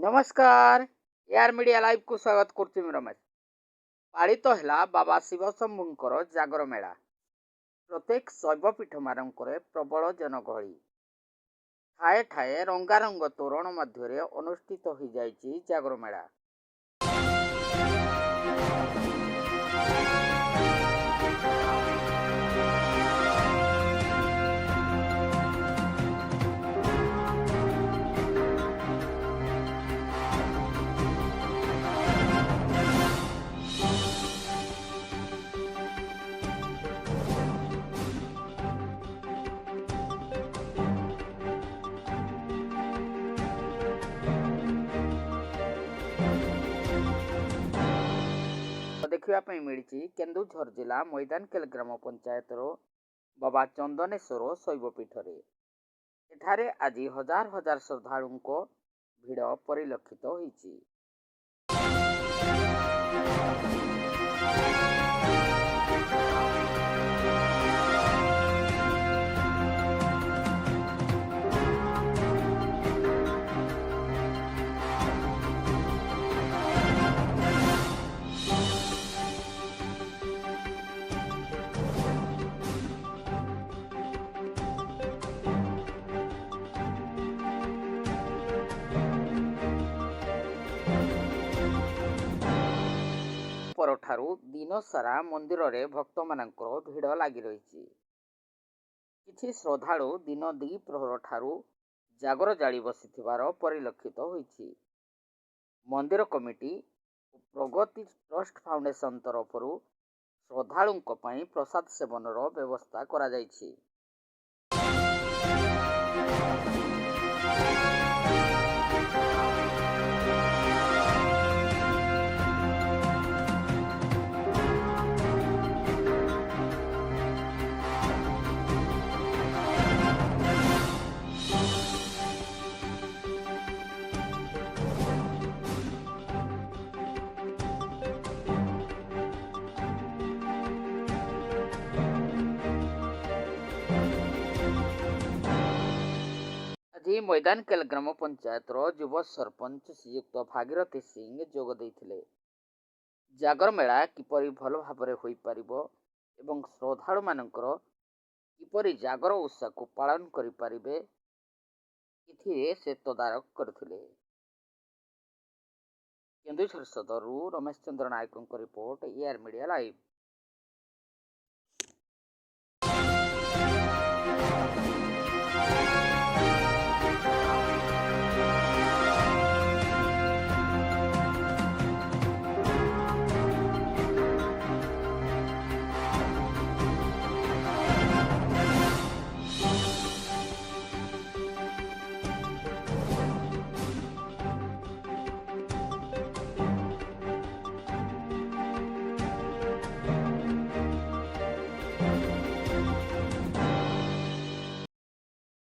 नमस्कार AR media live को स्वागत करछि रमेश। पालित है बाबा शिव शंभुंकर जागर मेला। प्रत्येक शैवपीठ मानक प्रबल जनगहली ठाए ठाए रंगारंग तोरण मध्य अनुष्ठित हो जाइछि जागर मेला। देखा मिली केन्दुझर जिला मैदानकेल ग्राम पंचायत बाबा चंदनेश्वर शैवपीठ एठारे आज हजार हजार श्रद्धालु भिड़ परिलक्षित होइछि। परठारु दिन सारा मंदिर रे भक्त मानकर भिड़ लगी रही। किछि श्रद्धालु दिन दी प्रहर ठारू जागर जाली बसिथिबार परिलक्षित होइछि। मंदिर कमिटी प्रगति ट्रस्ट फाउंडेशन तरफरु श्रद्धालुंक पई प्रसाद सेवनर व्यवस्था करा जाइछि। आज मैदानकेल ग्राम पंचायत युव सरपंच श्रीयुक्त भागीरथी सिंह जोग देइथिले। जागर मेला किपरि भल भाबरे होई परिबो एवं श्रद्धालु मानकर किपरि जागर उत्सव को पालन करि परिबे इथिरे से तदारक करथिले। केन्दुझर सदरु रमेश चंद्र नायक रिपोर्ट एआर मीडिया लाइव।